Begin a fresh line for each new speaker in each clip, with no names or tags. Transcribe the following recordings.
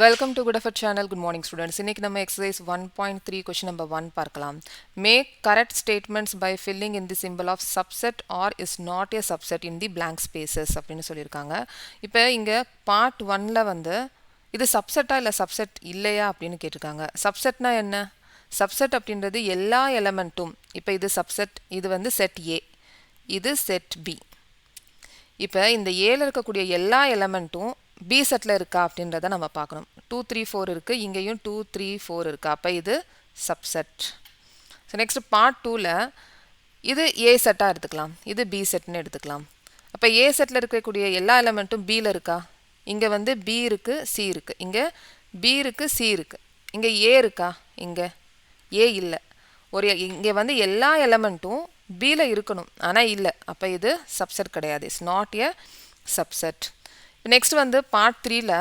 Welcome to Good Effort Channel. Good morning students. இன்னைக்கு நம்ம exercise 1.3 question number 1 பார்க்கலாம். Make correct statements by filling in the symbol of subset or is not a subset in the blank spaces அப்படின்னு சொல்லியிருக்காங்க. இப்போ இங்க part 1ல வந்து இது subsetா இல்ல subset இல்லையா அப்படின்னு கேட்டிருக்காங்க. subsetனா என்ன? subset அப்படின்றது எல்லா எலிமெண்ட்டும். இப்போ இது subset, இது வந்து set A, இது set B. இப்போ இந்த Aல இருக்கக்கூடிய எல்லா எலிமெண்ட்டும் B செட்ல இருக்கா அப்படின்றத நம்ம பார்க்கணும். 2 3 4 இருக்கு, இங்கேயும் 2 3 4 இருக்கு. அப்ப இது சப்செட். ஸோ நெக்ஸ்ட் பார்ட் 2ல இது A செட்டா எடுத்துக்கலாம், இது B செட்னு எடுத்துக்கலாம். அப்ப A செட்ல இருக்கக்கூடிய எல்லா எலிமெண்ட்டும் Bல இருக்கா? இங்க வந்து B இருக்கு, C இருக்கு. இங்க B இருக்கு, C இருக்கு. இங்க A இருக்கா? இங்க A இல்ல. ஒரு இங்க வந்து எல்லா எலிமெண்ட்டும் Bல இருக்கணும், ஆனா இல்ல. அப்ப இது சப்செட் கிடையாது. It's not a subset. Next வந்து part 3ல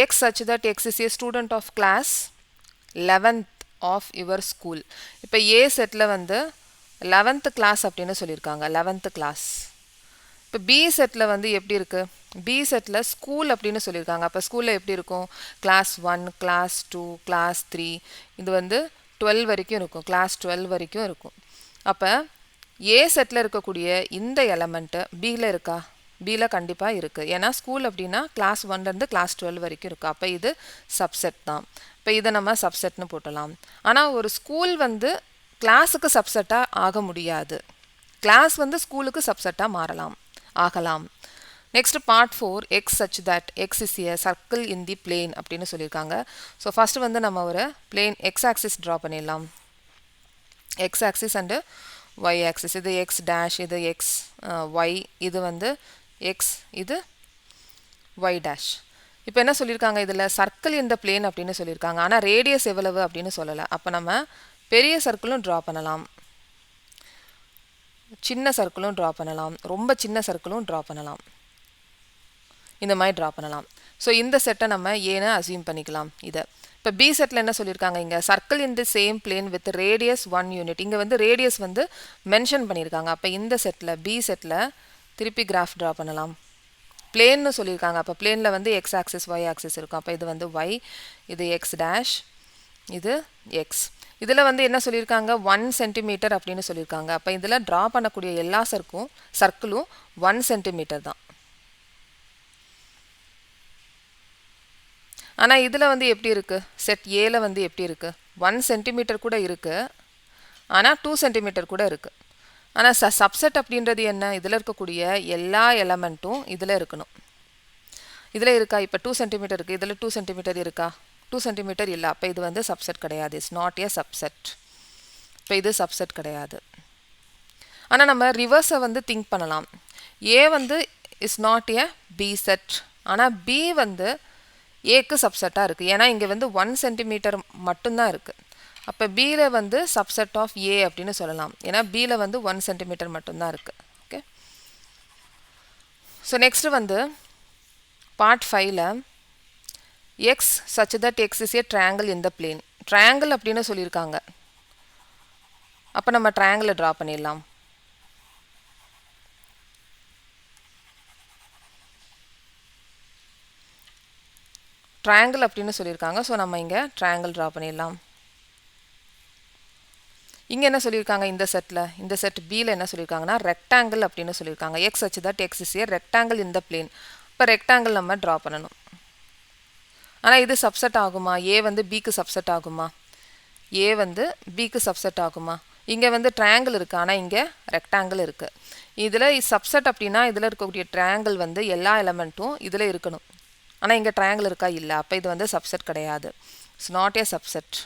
x such that x is a student of class 11th of your school. இப்போ A செட்ல வந்து 11th class அப்படின்னு சொல்லியிருக்காங்க, 11th class. இப்போ B செட்ல வந்து எப்படி இருக்கு? B செட்ல ஸ்கூல் அப்படின்னு சொல்லியிருக்காங்க. அப்போ ஸ்கூல்ல எப்படி இருக்கும்? கிளாஸ் 1, கிளாஸ் 2, கிளாஸ் 3, இது வந்து 12 வரைக்கும் இருக்கும், கிளாஸ் 12 வரைக்கும் இருக்கும். அப்போ A செட்ல இருக்கக்கூடிய இந்த எலிமெண்ட் Bல இருக்கா? Bல கண்டிப்பா இருக்கு. ஏன்னா ஸ்கூல் அப்படின்னா கிளாஸ் 1ல இருந்து கிளாஸ் 12 வரைக்கும் இருக்கு. அப்ப இது சப்செட் தான். இப்போ இதை நம்ம சப்செட்னு போடலாம். ஆனா ஒரு ஸ்கூல் வந்து கிளாஸுக்கு சப்செட்டா ஆக முடியாது. கிளாஸ் வந்து ஸ்கூலுக்கு சப்செட்டா ஆகலாம். Next part 4 x such that x is a circle in the plane அப்படின்னு சொல்லியிருக்காங்க. ஸோ ஃபர்ஸ்ட் வந்து நம்ம ஒரு பிளேன் x ஆக்சிஸ் ட்ரா பண்ணிடலாம். x axis and y axis. இது x டேஷ், இது x y, இது வந்து x, இது y dash. இப்போ என்ன சொல்லியிருக்காங்க? இதில் சர்க்கிள் இந்த பிளேன் அப்படின்னு சொல்லியிருக்காங்க. ஆனால் ரேடியஸ் எவ்வளவு அப்படின்னு சொல்லலை. அப்போ நம்ம பெரிய சர்க்கிளும் ட்ரா பண்ணலாம், சின்ன சர்க்கிளும் ட்ரா பண்ணலாம், ரொம்ப சின்ன சர்க்கிளும் ட்ரா பண்ணலாம், இந்த மாதிரி ட்ரா பண்ணலாம். ஸோ இந்த செட்டை நம்ம ஏன்னு அசியூம் பண்ணிக்கலாம். இதை இப்போ B செட்டில் என்ன சொல்லியிருக்காங்க? இங்கே circle in the same plane with radius 1 unit. இங்கே வந்து ரேடியஸ் வந்து மென்ஷன் பண்ணியிருக்காங்க. அப்போ இந்த செட்டில் B செட்டில் திருப்பி கிராஃப் ட்ரா பண்ணலாம். பிளேன்னு சொல்லியிருக்காங்க. அப்போ பிளேனில் வந்து x ஆக்சிஸ் y ஆக்சிஸ் இருக்கும். அப்போ இது வந்து y, இது x டேஷ், இது x. இதில் வந்து என்ன சொல்லியிருக்காங்க? 1 சென்டிமீட்டர் அப்படின்னு சொல்லியிருக்காங்க. அப்போ இதில் ட்ரா பண்ணக்கூடிய எல்லா சர்க்கிளும் 1 சென்டிமீட்டர் தான். ஆனால் இதில் வந்து எப்படி இருக்குது? செட் ஏல வந்து எப்படி இருக்குது? 1 சென்டிமீட்டர் கூட இருக்குது, ஆனால் 2 சென்டிமீட்டர் கூட இருக்குது. ஆனால் சப்செட் அப்படின்றது என்ன? இதில் இருக்கக்கூடிய எல்லா எலமெண்ட்டும் இதில் இருக்கணும். இதில் இருக்கா? இப்போ 2 சென்டிமீட்டர் இருக்குது, இதில் 2 சென்டிமீட்டர் இருக்கா? 2 சென்டிமீட்டர் இல்லை. அப்போ இது வந்து சப்செட் கிடையாது. It's not a subset. இப்போ இது சப்செட் கிடையாது. ஆனால் நம்ம ரிவர்ஸை வந்து திங்க் பண்ணலாம். ஏ வந்து is not A B set, ஆனால் பி வந்து ஏக்கு சப்செட்டாக இருக்குது. ஏன்னா இங்கே வந்து 1 சென்டிமீட்டர் மட்டும்தான் இருக்குது. அப்போ Bல வந்து சப்செட் ஆஃப் A அப்படின்னு சொல்லலாம். ஏன்னா Bல வந்து 1 சென்டிமீட்டர் மட்டும்தான் இருக்குது. ஓகே. ஸோ நெக்ஸ்ட் வந்து part 5ல x such that x is a triangle in the plane. Triangle அப்படின்னு சொல்லியிருக்காங்க. அப்போ நம்ம ட்ரையாங்கிளை ட்ரா பண்ணிடலாம். ட்ரையாங்கிள் அப்படின்னு சொல்லியிருக்காங்க. ஸோ நம்ம இங்கே ட்ரையாங்கிள் ட்ரா பண்ணிடலாம். இங்கே என்ன சொல்லியிருக்காங்க? இந்த செட் Bல என்ன சொல்லியிருக்காங்கன்னா ரெக்டாங்கிள் அப்படின்னு சொல்லியிருக்காங்க. x such that x is a rectangle in the plane. இப்போ ரெக்டாங்கிள் நம்ம ட்ரா பண்ணணும். ஆனால் இது சப்செட் ஆகுமா? A வந்து Bக்கு சப்செட் ஆகுமா? A வந்து Bக்கு சப்செட் ஆகுமா? இங்கே வந்து ட்ரையாங்கிள் இருக்குது, ஆனால் இங்கே ரெக்டாங்கிள் இருக்குது. இதில் சப்செட் அப்படின்னா இதில் இருக்கக்கூடிய ட்ரையாங்கிள் வந்து எல்லா எலமெண்ட்டும் இதில் இருக்கணும். ஆனால் இங்கே ட்ரையாங்கிள் இருக்கா? இல்லை. அப்போ இது வந்து சப்செட் கிடையாது. It's not a subset.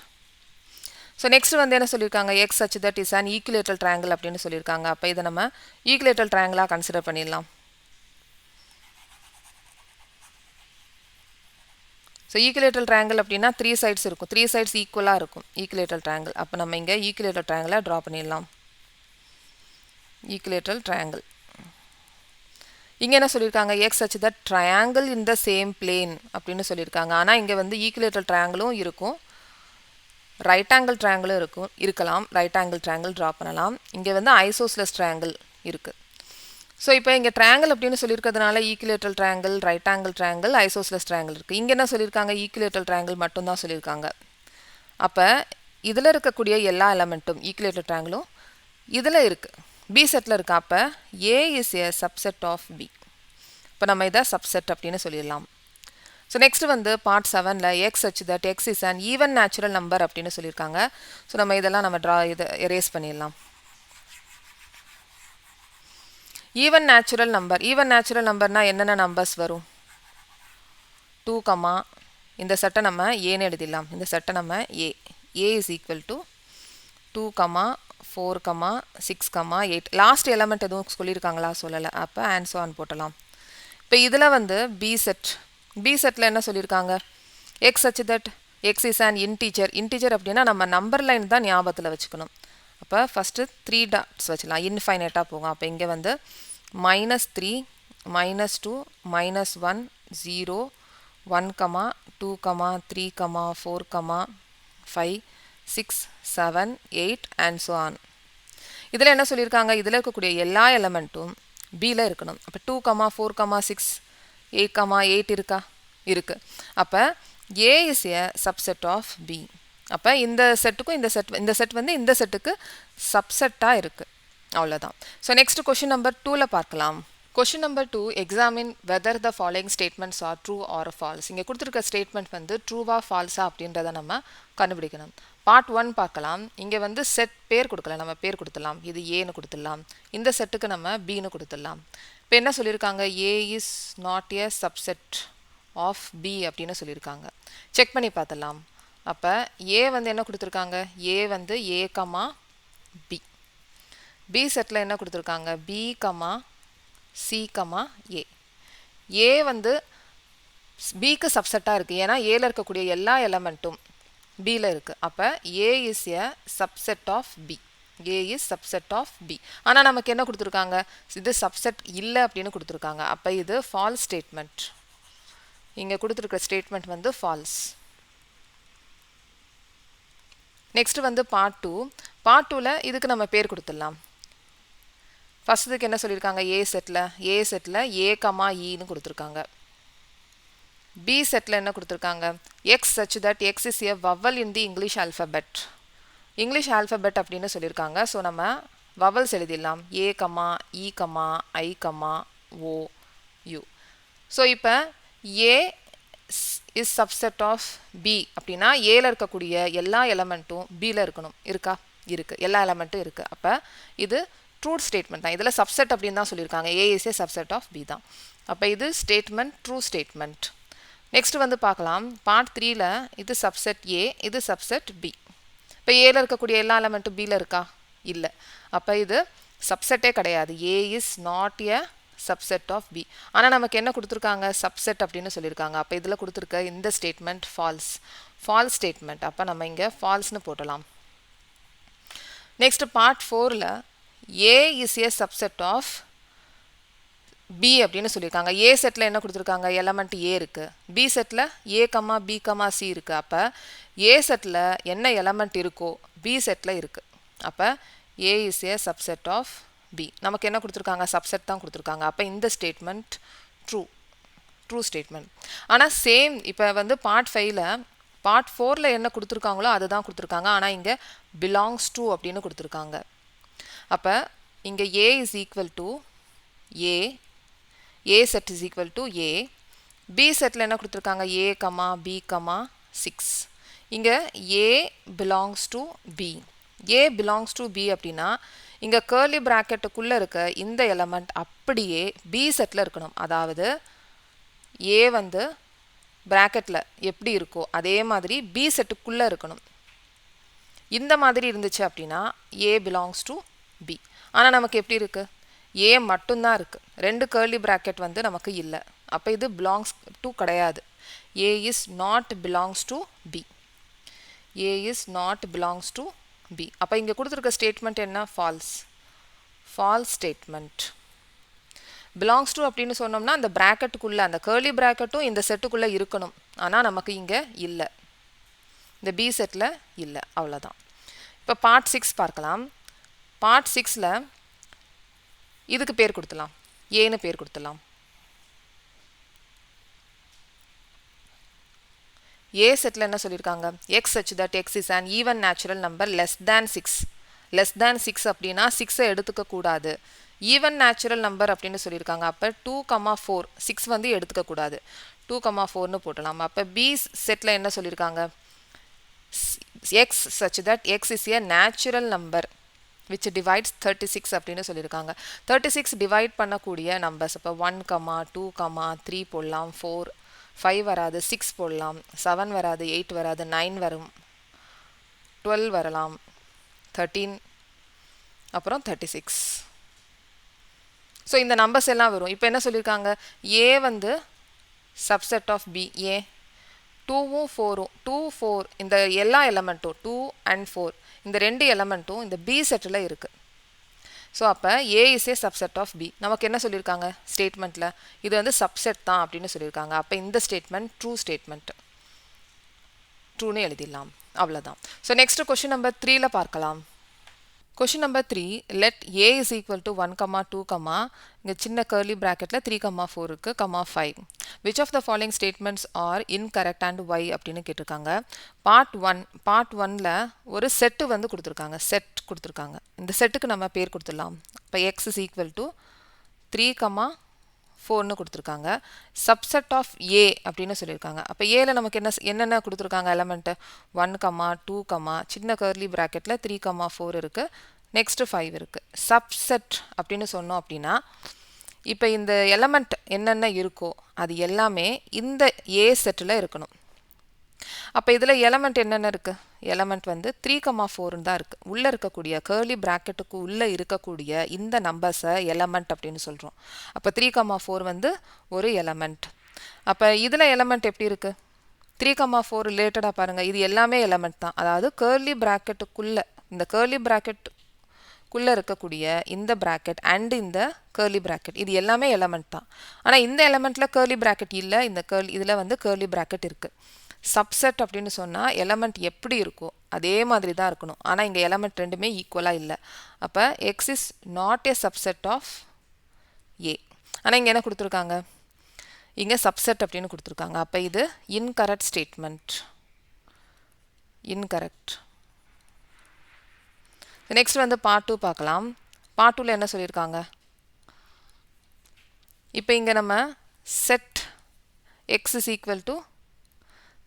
So next வந்து என்ன சொல்லியிருக்காங்க? x such that is an equilateral triangle அப்படின்னு சொல்லியிருக்காங்க. அப்போ இதை நம்ம ஈக்குலேட்டரல் ட்ரையாங்கிளாக கன்சிடர் பண்ணிடலாம். ஸோ ஈக்குலேட்டரல் ட்ரையாங்கிள் அப்படின்னா 3 சைட்ஸ் இருக்கும், 3 சைட்ஸ் ஈக்குவலாக இருக்கும் ஈக்குலேட்டரல் ட்ரையாங்கிள். அப்போ நம்ம இங்கே ஈக்குலேட்டரல் ட்ரையாங்கிளாக ட்ரா பண்ணிடலாம். Equilateral triangle. இங்கே என்ன சொல்லியிருக்காங்க? x such that triangle in the same plane அப்படின்னு சொல்லியிருக்காங்க. ஆனால் இங்கே வந்து ஈக்குலேட்டரல் ட்ரையாங்கிளும் இருக்கும், ரைட் ஆங்கிள் ட்ரையாங்கிளும் இருக்கலாம். ரைட் ஆங்கிள் ட்ரையாங்கிள் ட்ரா பண்ணலாம். இங்கே வந்து ஐசோஸ்லெஸ் ட்ரையாங்கிள் இருக்குது. ஸோ இப்போ இங்கே ட்ரையாங்கிள் அப்படின்னு சொல்லியிருக்கிறதுனால equilateral triangle, right angle triangle, isosceles triangle இருக்குது. இங்கே என்ன சொல்லியிருக்காங்க? ஈக்குலேட்டரல் ட்ரையாங்கிள் மட்டும்தான் சொல்லியிருக்காங்க. அப்போ இதில் இருக்கக்கூடிய எல்லா எலமெண்ட்டும் ஈக்குலேட்டர் ட்ரையாங்கிளும் இதில் இருக்குது, பி செட்டில் இருக்குது. அப்போ A is a subset of B. இப்போ நம்ம இதை சப்செட் அப்படின்னு சொல்லிடலாம். ஸோ நெக்ஸ்ட் வந்து பார்ட் 7ல் X such that X is an even natural number அப்படின்னு சொல்லியிருக்காங்க. ஸோ நம்ம இதெல்லாம் இதை எரேஸ் பண்ணிடலாம். ஈவன் நேச்சுரல் நேச்சுரல் நம்பர்னால் என்னென்ன நம்பர்ஸ் வரும்? 2, இந்த செட்டை நம்ம ஏன்னு எழுதிடலாம். இந்த செட்டை நம்ம A is equal to 2, 4, 6, 8. Last element எதுவும் சொல்லியிருக்காங்களா? சொல்லலை. அப்போ ஆன்சர் ஆன் போட்டலாம். இப்போ இதில் வந்து பி செட்டில் என்ன சொல்லியிருக்காங்க? X such that X is an integer அப்படின்னா நம்ம நம்பர் லைன் தான் ஞாபகத்தில் வச்சுக்கணும். அப்போ ஃபஸ்ட்டு 3 டாட்ஸ் வச்சுக்கலாம், இன்ஃபைனைட்டாக போகும். அப்போ இங்கே வந்து -3, -2, -1, 0, 1, 2, 3, 4, 5, 6, 7, 8 and so on. இதில் என்ன சொல்லியிருக்காங்க? இதில் இருக்கக்கூடிய எல்லா எலமெண்ட்டும் பியில் இருக்கணும். அப்போ 2, 4, 6, 8, 8 இருக்கா? இருக்குது. அப்போ A is a subset of B. அப்போ இந்த செட்டுக்கும் இந்த செட் வந்து இந்த செட்டுக்கு சப்செட்டாக இருக்குது. அவ்வளோதான். ஸோ நெக்ஸ்ட் கொஷின் நம்பர் 2ல் பார்க்கலாம். Question number 2, examine whether the following statements are true or false. இங்கே கொடுத்துருக்க ஸ்டேட்மெண்ட் வந்து ட்ரூவா ஃபால்ஸா அப்படின்றத நம்ம கண்டுபிடிக்கணும். பார்ட் 1 பார்க்கலாம். இங்கே வந்து செட் பேர் கொடுக்கல, நம்ம பேர் கொடுத்துடலாம். இது ஏன்னு கொடுத்துடலாம், இந்த செட்டுக்கு நம்ம பின்னு கொடுத்துடலாம். இப்போ என்ன சொல்லியிருக்காங்க? A is not a subset of B அப்படின்னு சொல்லியிருக்காங்க. செக் பண்ணி பார்த்துடலாம். அப்போ ஏ வந்து என்ன கொடுத்துருக்காங்க? ஏ வந்து ஏ, பி. பி செட்டில் என்ன கொடுத்துருக்காங்க? பி, சி, ஏ. ஏ வந்து பிக்கு சப்செட்டாக இருக்குது, ஏன்னா ஏல இருக்கக்கூடிய எல்லா எலமெண்ட்டும் பியில் இருக்குது. அப்போ A is a subset of B. A is subset of B. ஆனால் நமக்கு என்ன கொடுத்துருக்காங்க? இது சப்செட் இல்லை அப்படின்னு கொடுத்துருக்காங்க. அப்போ இது ஃபால்ஸ் ஸ்டேட்மெண்ட். இங்கே கொடுத்துருக்க ஸ்டேட்மெண்ட் வந்து ஃபால்ஸ். நெக்ஸ்ட் வந்து பார்ட் 2. பார்ட் 2ல் இதுக்கு நம்ம பேர் கொடுத்துடலாம். ஃபஸ்ட்டுக்கு என்ன சொல்லியிருக்காங்க? ஏ செட்டில் ஏ, ஈன்னு கொடுத்துருக்காங்க. பி செட்டில் என்ன கொடுத்துருக்காங்க? X such that X is A vowel in the English alphabet. English alphabet அப்படின்னு சொல்லியிருக்காங்க. ஸோ நம்ம வவல்ஸ் எழுதிடலாம். ஏ, இ, ஐ, ஓ, யூ. ஸோ இப்போ A is subset of B அப்படின்னா ஏல இருக்கக்கூடிய எல்லா எலமெண்ட்டும் பியில் இருக்கணும். இருக்கா? இருக்குது. எல்லா எலமெண்ட்டும் இருக்குது. அப்போ இது ட்ரூ ஸ்டேட்மெண்ட் தான். இதில் சப்செட் அப்படின்னு தான் சொல்லியிருக்காங்க. A is a subset of B தான். அப்போ இது ஸ்டேட்மெண்ட், ட்ரூ ஸ்டேட்மெண்ட். நெக்ஸ்ட் வந்து பார்க்கலாம். பார்ட் 3ல் இது சப்செட் ஏ, இது சப்செட் பி. இப்போ ஏல இருக்கக்கூடிய எல்லா எலமெண்ட்டும் பியில் இருக்கா? இல்லை. அப்போ இது சப்செட்டே கிடையாது. A is not a subset of B. ஆனால் நமக்கு என்ன கொடுத்துருக்காங்க? சப்செட் அப்படின்னு சொல்லியிருக்காங்க. அப்போ இதில் கொடுத்துருக்க இந்த ஸ்டேட்மெண்ட் ஃபால்ஸ் ஸ்டேட்மெண்ட். அப்போ நம்ம இங்கே ஃபால்ஸ்னு போட்டலாம். நெக்ஸ்ட் பார்ட் 4ல் A is a subset of B அப்படின்னு சொல்லியிருக்காங்க. ஏ செட்டில் என்ன கொடுத்துருக்காங்க? எலமெண்ட் ஏ இருக்குது. பி செட்டில் ஏ, பி, சி இருக்குது. அப்போ ஏ செட்டில் என்ன எலமெண்ட் இருக்கோ பி செட்டில் இருக்குது. அப்போ A is a subset of B. நமக்கு என்ன கொடுத்துருக்காங்க? சப்செட் தான் கொடுத்துருக்காங்க. அப்போ இந்த ஸ்டேட்மெண்ட் ட்ரூ ஸ்டேட்மெண்ட். ஆனால் சேம் இப்போ வந்து பார்ட் 5ல் பார்ட் 4ல் என்ன கொடுத்துருக்காங்களோ அதுதான் கொடுத்துருக்காங்க. ஆனால் இங்கே பிலாங்ஸ் டு அப்படின்னு கொடுத்துருக்காங்க. அப்போ இங்கே A is equal to A set is equal to A. B செட்டில் என்ன கொடுத்துருக்காங்க? A, B, 6. இங்கே A belongs to B. A belongs to B அப்படின்னா இங்கே கர்லி ப்ராக்கெட்டுக்குள்ளே இருக்க இந்த எலமெண்ட் அப்படியே பி செட்டில் இருக்கணும். அதாவது ஏ வந்து ப்ராக்கெட்டில் எப்படி இருக்கோ அதே மாதிரி பி செட்டுக்குள்ளே இருக்கணும். இந்த மாதிரி இருந்துச்சு அப்படின்னா ஏ பிலாங்ஸ் டு பி. ஆனால் நமக்கு எப்படி இருக்குது? ஏ மட்டும்தான் இருக்குது, 2 கர்லி ப்ராக்கெட் வந்து நமக்கு இல்லை. அப்போ இது பிலாங்ஸ் டு கிடையாது. A is not belongs to B. A is not belongs to B. அப்போ இங்கே கொடுத்துருக்க ஸ்டேட்மெண்ட் என்ன? False statement. பிலாங்ஸ் டு அப்படின்னு சொன்னோம்னா அந்த ப்ராக்கெட்டுக்குள்ளே, அந்த கர்லி ப்ராக்கெட்டும் இந்த செட்டுக்குள்ளே இருக்கணும். ஆனால் நமக்கு இங்கே இல்லை, இந்த பி செட்டில் இல்லை. அவ்வளோதான். இப்போ பார்ட் 6 பார்க்கலாம். பார்ட் 6ல் இதுக்கு பேர் கொடுத்துலாம். ஏன்னு பேர் கொடுத்துடலாம். A செட்டில் என்ன சொல்லியிருக்காங்க, x such that x is an even natural number less than 6. less than 6 அப்படின்னா 6 எடுத்துக்க கூடாது. ஈவன் நேச்சுரல் நம்பர் அப்படின்னு சொல்லியிருக்காங்க. அப்போ 2,4 6 வந்து எடுத்துக்க கூடாது. 2,4ன்னு போட்டலாம். அப்போ B செட்டில் என்ன சொல்லியிருக்காங்க, x such that x is a natural number which divides 36 அப்படின்னு சொல்லியிருக்காங்க. 36 டிவைட் பண்ணக்கூடிய நம்பர்ஸ். அப்போ 1, 2, 3 போடலாம். 4, 5 வராது, 6 போடலாம். 7 வராது, 8 வராது, 9 வரும், 12 வரலாம், 13, அப்புறம் 36. ஸோ இந்த நம்பர்ஸ் எல்லாம் வரும். இப்போ என்ன சொல்லியிருக்காங்க, A வந்து சப்செட் ஆஃப் B. ஏ 2வும் 4ம் 2, 4 இந்த எல்லா எலமெண்ட்டும் 2 and 4 இந்த ரெண்டு எலமெண்ட்டும் இந்த B செட்டில் இருக்குது. ஸோ அப்போ A is a subset of B. நமக்கு என்ன சொல்லியிருக்காங்க ஸ்டேட்மெண்ட்டில், இது வந்து சப்செட் தான் அப்படின்னு சொல்லியிருக்காங்க. அப்போ இந்த ஸ்டேட்மெண்ட் ட்ரூ ஸ்டேட்மெண்ட், ட்ரூன்னு எழுதிடலாம். அவ்வளோதான். ஸோ நெக்ஸ்ட் கொஷின் நம்பர் 3ல பார்க்கலாம். Question number 3, let A is equal to 1, 2, இங்கே சின்ன curly bracketல 3, 4 இருக்கு, 5. Which of the following statements are incorrect and why அப்படின்னு கேட்டிருக்காங்க. part 1ல ஒரு செட்டு வந்து கொடுத்துருக்காங்க, செட் கொடுத்துருக்காங்க. இந்த செட்டுக்கு நம்ம பேர் கொடுத்துடலாம். இப்போ x is equal to 3, 4ன்னு கொடுத்துருக்காங்க. சப்செட் ஆஃப் A அப்படின்னு சொல்லியிருக்காங்க. அப்போ ஏல நமக்கு என்னென்ன கொடுத்துருக்காங்க எலமெண்ட்டு, 1, 2, சின்ன கர்லி ப்ராக்கெட்டில் 3, 4 இருக்குது, நெக்ஸ்ட்டு 5 இருக்குது. சப்செட் அப்படின்னு சொன்னோம் அப்படின்னா இப்போ இந்த எலமெண்ட் என்னென்ன இருக்கோ அது எல்லாமே இந்த A செட்டில் இருக்கணும். அப்போ இதில் எலமெண்ட் என்னென்ன இருக்குது, எலமெண்ட் வந்து 3, 4ன்னு தான் இருக்குது. உள்ளே இருக்கக்கூடிய கர்லி ப்ராக்கெட்டுக்கு உள்ளே இருக்கக்கூடிய இந்த நம்பர்ஸை எலமெண்ட் அப்படின்னு சொல்கிறோம். அப்போ 3, 4 வந்து ஒரு எலமெண்ட். அப்போ இதில் எலமெண்ட் எப்படி இருக்குது, 3, 4 ரிலேட்டடாக பாருங்கள், இது எல்லாமே எலமெண்ட் தான். அதாவது கர்லி ப்ராக்கெட்டுக்குள்ளே, இந்த கர்லி ப்ராக்கெட்டுக்குள்ளே இருக்கக்கூடிய இந்த ப்ராக்கெட் அண்ட் இந்த கர்லி ப்ராக்கெட் இது எல்லாமே எலமெண்ட் தான். ஆனால் இந்த எலமெண்ட்டில் கர்லி ப்ராக்கெட் இல்லை, இந்த இதில் வந்து கர்லி ப்ராக்கெட் இருக்குது. சப்செட் அப்படின்னு சொன்னால் எலமெண்ட் எப்படி இருக்கோ அதே மாதிரி தான் இருக்கணும். ஆனால் இங்கே எலமெண்ட் ரெண்டுமே ஈக்குவலாக இல்லை. அப்போ X is not a subset of A. ஆனால் இங்கே என்ன கொடுத்துருக்காங்க, இங்கே சப்செட் அப்படின்னு கொடுத்துருக்காங்க. அப்போ இது இன்கரெக்ட் ஸ்டேட்மெண்ட், இன்கரெக்ட். நெக்ஸ்ட் வந்து பார்ட் 2 பார்க்கலாம். பார்ட் 2ல என்ன சொல்லியிருக்காங்க, இப்போ இங்கே நம்ம set X is equal to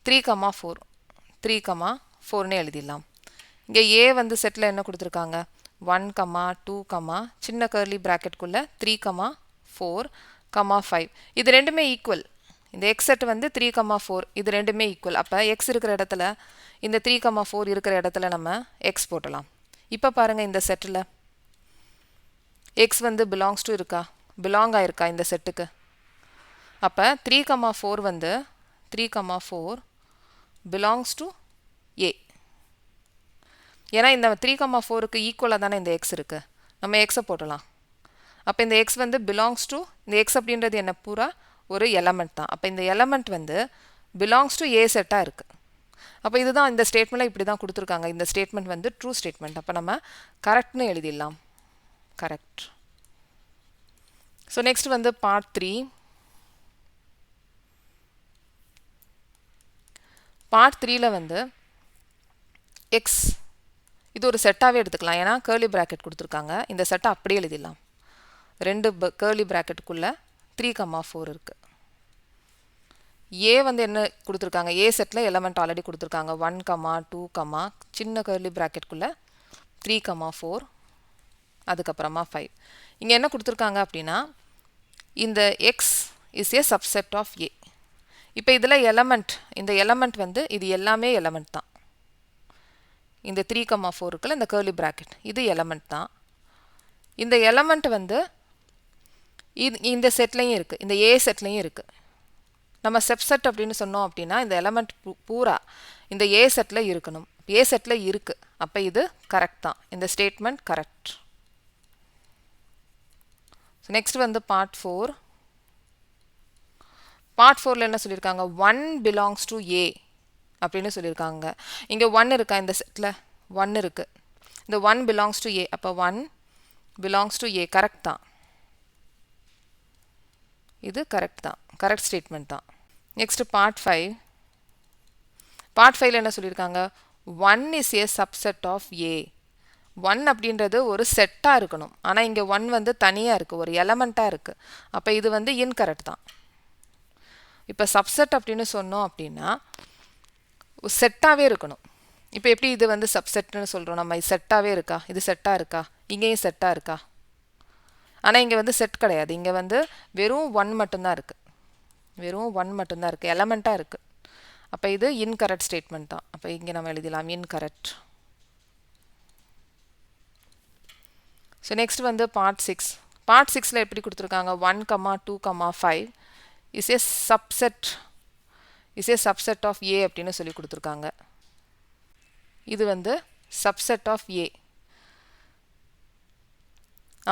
3, 4 3, 4ன்னு எழுதிடலாம். இங்கே ஏ வந்து செட்டில் என்ன கொடுத்துருக்காங்க, 1, 2, சின்ன கர்லி ப்ராக்கெட்குள்ளே 3, 4, 5 இது ரெண்டுமே ஈக்குவல். இந்த எக்ஸ் செட் வந்து 3, 4 இது ரெண்டுமே ஈக்குவல். அப்போ எக்ஸ் இருக்கிற இடத்துல இந்த 3, 4 இருக்கிற இடத்துல நம்ம எக்ஸ் போட்டலாம். இப்போ பாருங்கள் இந்த செட்டில் எக்ஸ் வந்து பிலாங்ஸ் டு இருக்கா, பிலாங் ஆயிருக்கா இந்த செட்டுக்கு. அப்போ 3, 4 வந்து 3, 4 belongs to A. ஏன்னா இந்த 3, 4க்கு ஈக்குவலாக தானே இந்த எக்ஸ் இருக்குது, நம்ம எக்ஸை போட்டலாம். அப்போ இந்த எக்ஸ் வந்து பிலாங்ஸ் டு, இந்த எக்ஸ் அப்படின்றது என்ன, பூரா ஒரு எலமெண்ட் தான். அப்போ இந்த எலமெண்ட் வந்து பிலாங்ஸ் டு ஏ செட்டாக இருக்குது. அப்போ இதுதான் இந்த ஸ்டேட்மெண்ட்டில் இப்படி தான் கொடுத்துருக்காங்க. இந்த ஸ்டேட்மெண்ட் வந்து ட்ரூ ஸ்டேட்மெண்ட். அப்போ நம்ம கரெக்ட்னு எழுதிடலாம், கரெக்ட். ஸோ நெக்ஸ்ட் வந்து பார்ட் 3. பார்ட் 3ல வந்து எக்ஸ் இது ஒரு செட்டாகவே எடுத்துக்கலாம். ஏன்னா கேர்லி ப்ராக்கெட் கொடுத்துருக்காங்க, இந்த செட்டை அப்படியே எழுதிடலாம். ரெண்டு கேர்லி ப்ராக்கெட்டுக்குள்ளே 3, 4 இருக்குது. ஏ வந்து என்ன கொடுத்துருக்காங்க, ஏ செட்டில் எலமெண்ட் ஆல்ரெடி கொடுத்துருக்காங்க, 1, 2, சின்ன கேர்லி ப்ராக்கெட்டுக்குள்ளே 3, 4 அதுக்கப்புறமா 5. இங்கே என்ன கொடுத்துருக்காங்க அப்படின்னா இந்த X is a subset of A. இப்போ இதில் எலமெண்ட், இந்த எலமெண்ட் வந்து இது எல்லாமே எலமெண்ட் தான். இந்த 3, 4 இருக்குல்ல இந்த கேர்லி ப்ராக்கெட் இது எலமெண்ட் தான். இந்த எலமெண்ட் வந்து இந்த செட்லேயும் இருக்குது, இந்த ஏ செட்லேயும் இருக்குது. நம்ம சப்செட் அப்படின்னு சொன்னோம் அப்படின்னா இந்த எலமெண்ட் பூரா இந்த ஏ செட்டில் இருக்கணும். ஏ செட்டில் இருக்குது. அப்போ இது கரெக்ட் தான், இந்த ஸ்டேட்மெண்ட் கரெக்ட். ஸோ நெக்ஸ்ட் வந்து பார்ட் 4. பார்ட் 4ல் என்ன சொல்லியிருக்காங்க, 1 பிலாங்ஸ் டு ஏ அப்படின்னு சொல்லியிருக்காங்க. இங்கே 1 இருக்கா, இந்த செட்டில் 1 இருக்குது, இந்த 1 பிலாங்ஸ் டு ஏ. அப்போ 1 பிலாங்ஸ் டு ஏ கரெக்ட் தான். இது கரெக்ட் தான், கரெக்ட் ஸ்டேட்மெண்ட் தான். Next part 5. பார்ட் 5ல என்ன சொல்லியிருக்காங்க, 1 இஸ் ஏ சப்செட் ஆஃப் ஏ. 1 அப்படின்றது ஒரு செட்டாக இருக்கணும், ஆனால் இங்கே 1 வந்து தனியாக இருக்குது, ஒரு எலமெண்ட்டாக இருக்குது. அப்போ இது வந்து இன்கரெக்ட் தான். இப்போ சப்செட் அப்படின்னு சொன்னோம் அப்படின்னா செட்டாகவே இருக்கணும். இப்போ எப்படி இது வந்து சப்செட்னு சொல்கிறோம் நம்ம, செட்டாகவே இருக்கா, இது செட்டாக இருக்கா, இங்கேயும் செட்டாக இருக்கா? ஆனால் இங்கே வந்து செட் கிடையாது, இங்கே வந்து வெறும் 1 மட்டும்தான் இருக்குது, வெறும் 1 மட்டும்தான் இருக்குது, எலமெண்ட்டாக இருக்குது. அப்போ இது இன்கரெக்ட் ஸ்டேட்மெண்ட் தான். அப்போ இங்கே நம்ம எழுதிடலாம் இன்கரெக்ட். ஸோ நெக்ஸ்ட் வந்து பார்ட் 6. பார்ட் 6ல் எப்படி கொடுத்துருக்காங்க, 1, 2, 5 இஸ் ஏ சப்செட் ஆஃப் ஏ அப்படின்னு சொல்லி கொடுத்துருக்காங்க. இது வந்து சப்செட் ஆஃப் ஏ.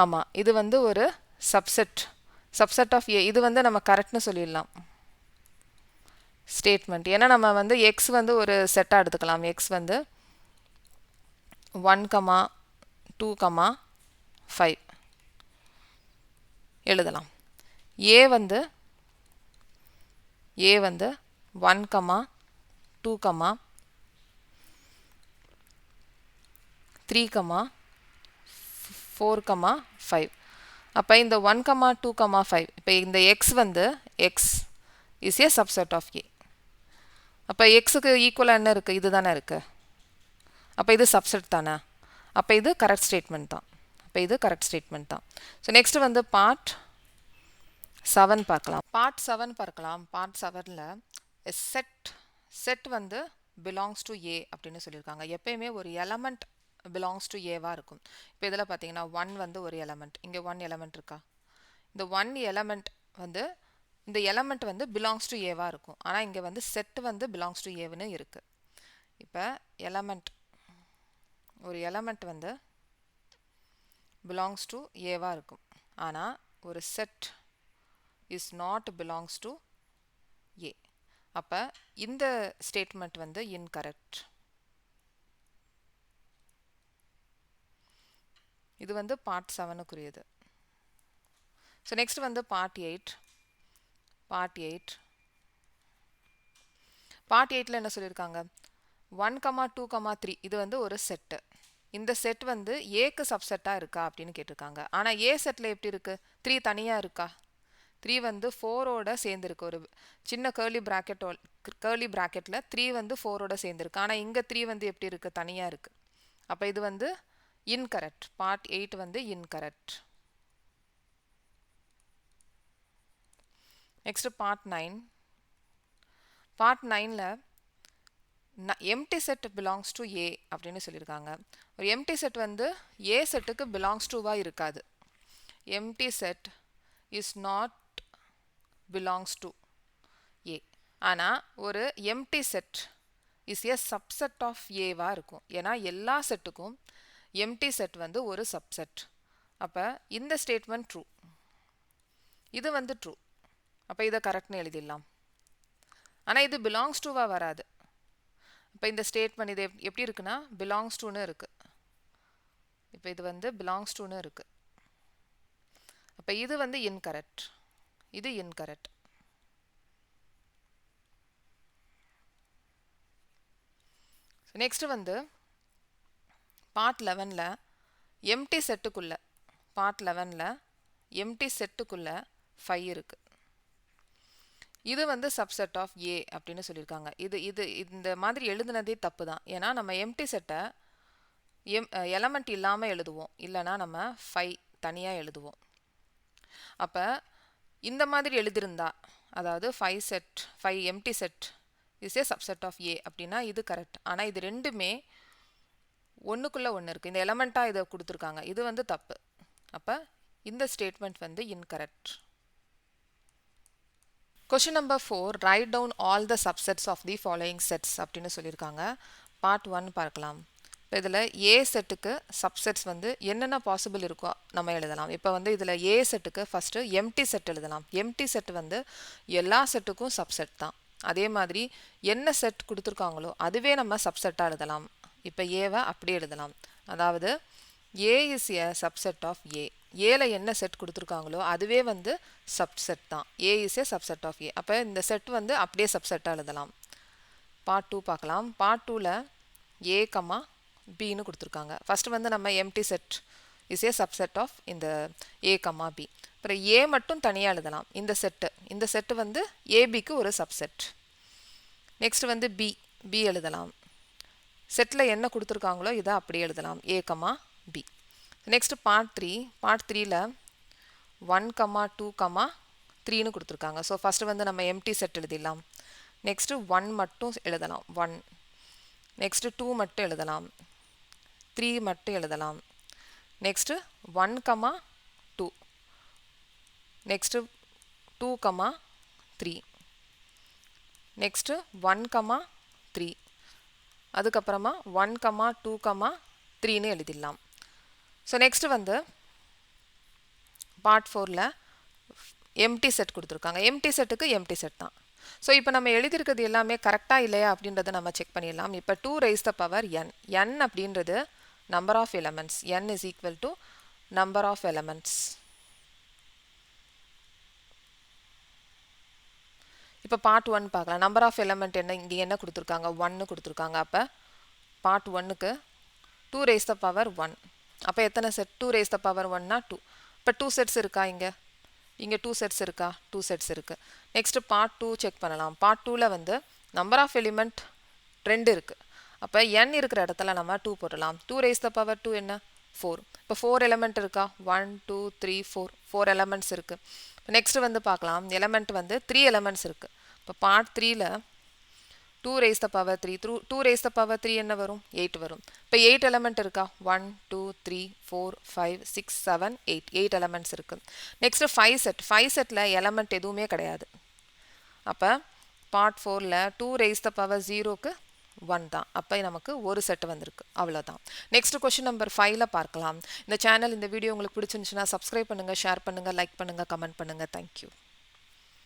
ஆமாம், இது வந்து ஒரு சப்செட் ஆஃப் ஏ. இது வந்து நம்ம கரெக்ட்னு சொல்லிடலாம் ஸ்டேட்மெண்ட். ஏன்னா நம்ம வந்து எக்ஸ் வந்து ஒரு செட்டாக எடுத்துக்கலாம். எக்ஸ் வந்து 1, 2, 5 எழுதலாம். ஏ வந்து 1, 2, 3, 4, 5. அப்போ இந்த 1, 2, 5 இப்போ இந்த எக்ஸ் வந்து X is a subset of A. அப்போ எக்ஸுக்கு ஈக்குவலாக என்ன இருக்குது, இது தானே இருக்குது. அப்போ இது சப்செட் தானே. அப்போ இது கரெக்ட் ஸ்டேட்மெண்ட் தான். ஸோ நெக்ஸ்ட் வந்து பார்ட் 7 பார்க்கலாம். பார்ட் 7ல் செட் வந்து பிலாங்ஸ் டு ஏ அப்படின்னு சொல்லியிருக்காங்க. எப்பயுமே ஒரு எலமெண்ட் பிலாங்ஸ் டு ஏவாக இருக்கும். இப்போ இதில் பார்த்தீங்கன்னா 1 வந்து ஒரு எலமெண்ட், இங்கே 1 எலமெண்ட் இருக்கா, இந்த 1 எலமெண்ட் வந்து இந்த எலமெண்ட் வந்து பிலாங்ஸ் டு ஏவாக இருக்கும். ஆனால் இங்கே வந்து செட் வந்து பிலாங்ஸ் டு ஏவுன்னு இருக்குது. இப்போ ஒரு எலமெண்ட் வந்து பிலாங்ஸ் டு ஏவாக இருக்கும், ஆனால் ஒரு set is not belongs to A. அப்போ இந்த ஸ்டேட்மெண்ட் வந்து இன்கரெக்ட். இது வந்து பார்ட் 7க்குரியது. ஸோ நெக்ஸ்ட் வந்து பார்ட் 8. பார்ட் 8ல் என்ன சொல்லியிருக்காங்க, 1, 2, 3 இது வந்து ஒரு செட்டு. இந்த செட் வந்து ஏக்கு சப்செட்டாக இருக்கா அப்படின்னு கேட்டிருக்காங்க. ஆனால் ஏ செட்டில் எப்படி இருக்குது, 3 தனியாக இருக்கா, 3 வந்து 4ஓட சேர்ந்துருக்கு. ஒரு சின்ன கேர்லி ப்ராக்கெட்டில் 3 வந்து 4ஓட சேர்ந்துருக்கு. ஆனால் இங்கே 3 வந்து எப்படி இருக்குது, தனியாக இருக்குது. அப்போ இது வந்து இன்கரெக்ட். பார்ட் 8 வந்து இன்கரெக்ட். Next part 9. பார்ட் 9ல் empty set belongs to A அப்படின்னு சொல்லியிருக்காங்க. ஒரு எம்டி செட் வந்து ஏ செட்டுக்கு பிலாங்ஸ் டுவாக இருக்காது. Empty set is not belongs to A. ஆனால் ஒரு empty set is a subset of ஏவாக இருக்கும். ஏன்னா எல்லா செட்டுக்கும் எம்டி செட் வந்து ஒரு சப்செட். அப்போ இந்த ஸ்டேட்மெண்ட் ட்ரூ, இது வந்து ட்ரூ. அப்போ இதை கரெக்ட்னு எழுதிடலாம். ஆனால் இது பிலாங்ஸ் டுவாக வராது. இப்போ இந்த ஸ்டேட்மெண்ட் இது எப்படி இருக்குன்னா பிலாங்ஸ் டுன்னு இருக்குது. இப்போ இது வந்து பிலாங்ஸ் டுன்னு இருக்குது. அப்போ இது வந்து இன்கரெக்ட், இது இன்கரெக்ட். நெக்ஸ்ட் வந்து பார்ட் 11ல் எம்டி செட்டுக்குள்ளே 5 இருக்குது. இது வந்து சப்செட் ஆஃப் ஏ அப்படின்னு சொல்லியிருக்காங்க. இந்த மாதிரி எழுதுனதே தப்பு தான். ஏன்னா நம்ம எம்டி செட்டை எலமெண்ட் இல்லாமல் எழுதுவோம், இல்லைனா நம்ம 5 தனியாக எழுதுவோம். அப்போ இந்த மாதிரி எழுதியிருந்தா, அதாவது 5 empty set is a subset of A அப்படின்னா இது கரெக்ட். ஆனால் இது ரெண்டுமே ஒன்றுக்குள்ளே ஒன்று இருக்குது, இந்த எலமெண்ட்டாக இதை கொடுத்துருக்காங்க, இது வந்து தப்பு. அப்போ இந்த ஸ்டேட்மெண்ட் வந்து incorrect. Question number 4, write down all the subsets of the following sets அப்படின்னு சொல்லியிருக்காங்க. பார்ட் 1 பார்க்கலாம். இப்போ இதில் ஏ செட்டுக்கு சப்செட்ஸ் வந்து என்னென்ன பாசிபிள் இருக்கோ நம்ம எழுதலாம். இப்போ வந்து இதில் ஏ செட்டுக்கு ஃபஸ்ட்டு எம்டி செட் எழுதலாம். எம்டி செட் வந்து எல்லா செட்டுக்கும் சப்செட் தான். அதே மாதிரி என்ன செட் கொடுத்துருக்காங்களோ அதுவே நம்ம சப்செட்டாக எழுதலாம். இப்போ ஏவை அப்படியே எழுதலாம். அதாவது ஏ இஸ் எ சப்செட் ஆஃப் ஏ. ஏல என்ன செட் கொடுத்துருக்காங்களோ அதுவே வந்து சப்செட் தான். ஏ is a subset of A. அப்போ இந்த செட் வந்து அப்படியே சப்செட்டாக எழுதலாம். பார்ட் 2 பார்க்கலாம். பார்ட் 2ல் ஏ கமா பின்னு கொடுத்துருக்காங்க. ஃபஸ்ட்டு வந்து நம்ம empty set is a subset of இந்த ஏ கமா பி. அப்புறம் ஏ மட்டும் தனியாக எழுதலாம். இந்த செட்டு வந்து ஏபிக்கு ஒரு சப்செட். நெக்ஸ்ட் வந்து பி எழுதலாம். செட்டில் என்ன கொடுத்துருக்காங்களோ இதை அப்படியே எழுதலாம். A comma B. Next part 3ல் 1 கமா 2 கமா 3ன்னு கொடுத்துருக்காங்க. ஸோ ஃபஸ்ட்டு வந்து நம்ம எம்டி செட் எழுதிடலாம். நெக்ஸ்ட்டு 1 மட்டும் எழுதலாம். 1. நெக்ஸ்ட்டு 2 மட்டும் எழுதலாம். 3 மட்டும் எழுதலாம். Next 1 comma 2. Next 2 comma 3. Next 1 comma 3. அதுக்கப்புறமா 1 கமா 2 கமா 3ன்னு எழுதிடலாம். ஸோ நெக்ஸ்ட்டு வந்து பார்ட் 4ல் எம்டி செட் கொடுத்துருக்காங்க. எம்டி செட்டுக்கு எம்டி செட் தான். ஸோ இப்போ நம்ம எழுதியிருக்கிறது எல்லாமே கரெக்டாக இல்லையா அப்படின்றத நம்ம செக் பண்ணிடலாம். இப்போ 2 raised to the power n. n அப்படின்றது number of elements. n is equal to number of elements. இப்போ பார்ட் 1 பார்க்கலாம். நம்பர் ஆஃப் எலமெண்ட் இங்கே என்ன கொடுத்துருக்காங்க? 1 கொடுத்துருக்காங்க. அப்போ பார்ட் 1க்கு 2 raised to the power 1. அப்போ எத்தனை set? 2 raised to the power 1னா 2. இப்போ 2 செட்ஸ் இருக்கா? இங்கே 2 செட்ஸ் இருக்கா? 2 செட்ஸ் இருக்குது. நெக்ஸ்ட்டு பார்ட் 2 செக் பண்ணலாம். பார்ட் 2ல் வந்து நம்பர் ஆஃப் எலிமெண்ட் 2 இருக்குது. அப்போ n இருக்கிற இடத்துல நம்ம 2 போடலாம். 2 raised to the power 2 என்ன? 4. இப்போ 4 எலிமெண்ட் இருக்கா? 1 2 3 4 எலிமெண்ட்ஸ் இருக்குது. நெக்ஸ்ட் வந்து பார்க்கலாம். எலிமெண்ட் வந்து 3 எலிமெண்ட்ஸ் இருக்குது. இப்போ part 3ல் 2 raised to the power 3. 2 raised to the power 3 என்ன வரும்? 8 வரும். இப்போ 8 எலிமெண்ட் இருக்கா? 1 2 3 4 5 6 7 8 எலிமெண்ட்ஸ் இருக்குது. நெக்ஸ்ட்டு 5 செட்டில் எலிமெண்ட் எதுவுமே கிடையாது. அப்போ part 4ல் 2 raised to the power 0க்கு 1 தான். அப்போ நமக்கு ஒரு செட் வந்திருக்கு. அவ்வளோதான். நெக்ஸ்ட் கொஷின் நம்பர் 5ல் பார்க்கலாம். இந்த வீடியோ உங்களுக்கு பிடிச்சிருந்துச்சுன்னா சப்ஸ்கிரைப் பண்ணுங்கள், ஷேர் பண்ணுங்கள், லைக் பண்ணுங்கள், கமெண்ட் பண்ணுங்கள். தேங்க்யூ.